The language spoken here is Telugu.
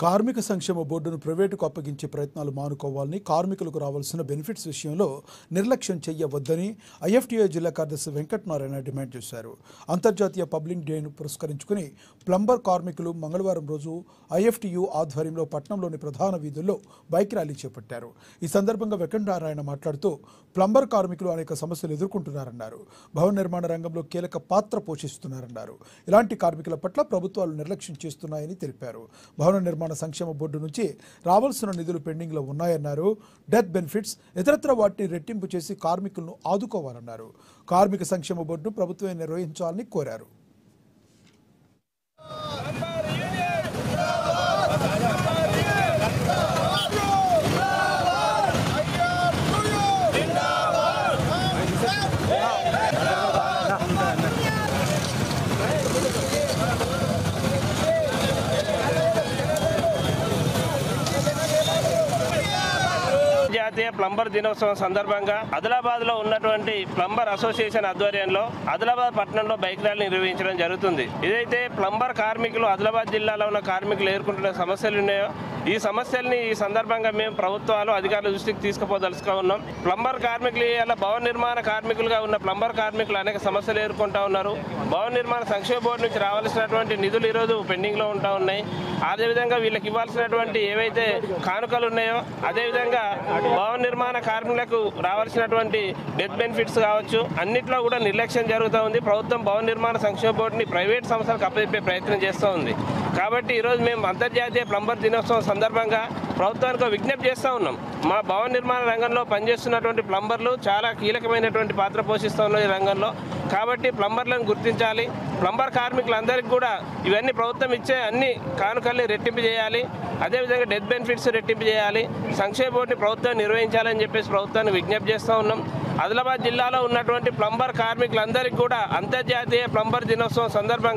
కార్మిక సంక్షేమ బోర్డును ప్రైవేటుకు అప్పగించే ప్రయత్నాలు మానుకోవాలని, కార్మికులకు రావాల్సిన బెనిఫిట్స్ విషయంలో నిర్లక్ష్యం చేయవద్దని ఐఎఫ్టీఐ జిల్లా కార్యదర్శి వెంకటనారాయణ డిమాండ్ చేశారు. అంతర్జాతీయ పబ్లిక్ డేను పురస్కరించుకుని ప్లంబర్ కార్మికులు మంగళవారం రోజు ఐఎఫ్టీయూ ఆధ్వర్యంలో పట్టణంలోని ప్రధాన వీధుల్లో బైక్ ర్యాలీ చేపట్టారు. ఈ సందర్భంగా వెంకటనారాయణ మాట్లాడుతూ ప్లంబర్ కార్మికులు అనేక సమస్యలు ఎదుర్కొంటున్నారన్నారు. భవన నిర్మాణ రంగంలో కీలక పాత్ర పోషిస్తున్నారన్నారు. ఇలాంటి కార్మికుల పట్ల ప్రభుత్వాలు నిర్లక్ష్యం చేస్తున్నాయని తెలిపారు. భవన నిర్మాణ సంక్షేమ బోర్డు నుంచి రావాల్సిన నిధులు పెండింగ్ లో ఉన్నాయన్నారు. డెత్ బెనిఫిట్స్ ఇతరత్ర వాటిని రెట్టింపు చేసి కార్మికులను ఆదుకోవాలన్నారు. కార్మిక సంక్షేమ బోర్డును ప్రభుత్వమే నిర్వహించాలని కోరారు. జాతీయ ప్లంబర్ దినోత్సవం సందర్భంగా ఆదిలాబాద్ లో ఉన్నటువంటి ప్లంబర్ అసోసియేషన్ ఆధ్వర్యంలో ఆదిలాబాద్ పట్టణంలో బైక్ ర్యాలీ నిర్వహించడం జరుగుతుంది. ఇదైతే ప్లంబర్ కార్మికులు ఆదిలాబాద్ జిల్లాలో ఉన్న కార్మికులు ఎదుర్కొంటున్న సమస్యలు ఉన్నాయో ఈ సమస్యల్ని ఈ సందర్భంగా మేము ప్రభుత్వాలు అధికారుల దృష్టికి తీసుకుపోదలుచుగా ఉన్నాం. ప్లంబర్ కార్మికులు ఇలా భవన నిర్మాణ కార్మికులుగా ఉన్న ప్లంబర్ కార్మికులు అనేక సమస్యలు ఎదుర్కొంటా ఉన్నారు. భవన నిర్మాణ సంక్షేమ బోర్డు నుంచి రావాల్సినటువంటి నిధులు ఈరోజు పెండింగ్ లో ఉంటా ఉన్నాయి. అదేవిధంగా వీళ్ళకి ఇవ్వాల్సినటువంటి ఏవైతే కానుకలు ఉన్నాయో అదేవిధంగా భవన నిర్మాణ కార్మికులకు రావాల్సినటువంటి డెత్ బెనిఫిట్స్ కావచ్చు అన్నింటిలో కూడా నిర్లక్ష్యం జరుగుతూ ఉంది. ప్రభుత్వం భవన నిర్మాణ సంక్షేమ బోర్డుని ప్రైవేట్ సంస్థలకు అప్పచెప్పే ప్రయత్నం చేస్తూ ఉంది. కాబట్టి ఈరోజు మేము అంతర్జాతీయ ప్లంబర్ దినోత్సవం సందర్భంగా ప్రభుత్వానికి విజ్ఞప్తి చేస్తూ ఉన్నాం. మా భవన నిర్మాణ రంగంలో పనిచేస్తున్నటువంటి ప్లంబర్లు చాలా కీలకమైనటువంటి పాత్ర పోషిస్తూ ఉన్నారు ఈ రంగంలో. కాబట్టి ప్లంబర్లను గుర్తించాలి. ప్లంబర్ కార్మికులందరికీ కూడా ఇవన్నీ ప్రభుత్వం ఇచ్చే అన్ని కానుకల్ని రెట్టింపు చేయాలి. అదేవిధంగా డెత్ బెనిఫిట్స్ రెట్టింపు చేయాలి. సంక్షేమ బోర్డుని ప్రభుత్వం నిర్వహించాలని చెప్పేసి ప్రభుత్వాన్ని విజ్ఞప్తి చేస్తూ ఉన్నాం. ఆదిలాబాద్ జిల్లాలో ఉన్నటువంటి ప్లంబర్ కార్మికులందరికీ కూడా అంతర్జాతీయ ప్లంబర్ దినోత్సవం సందర్భంగా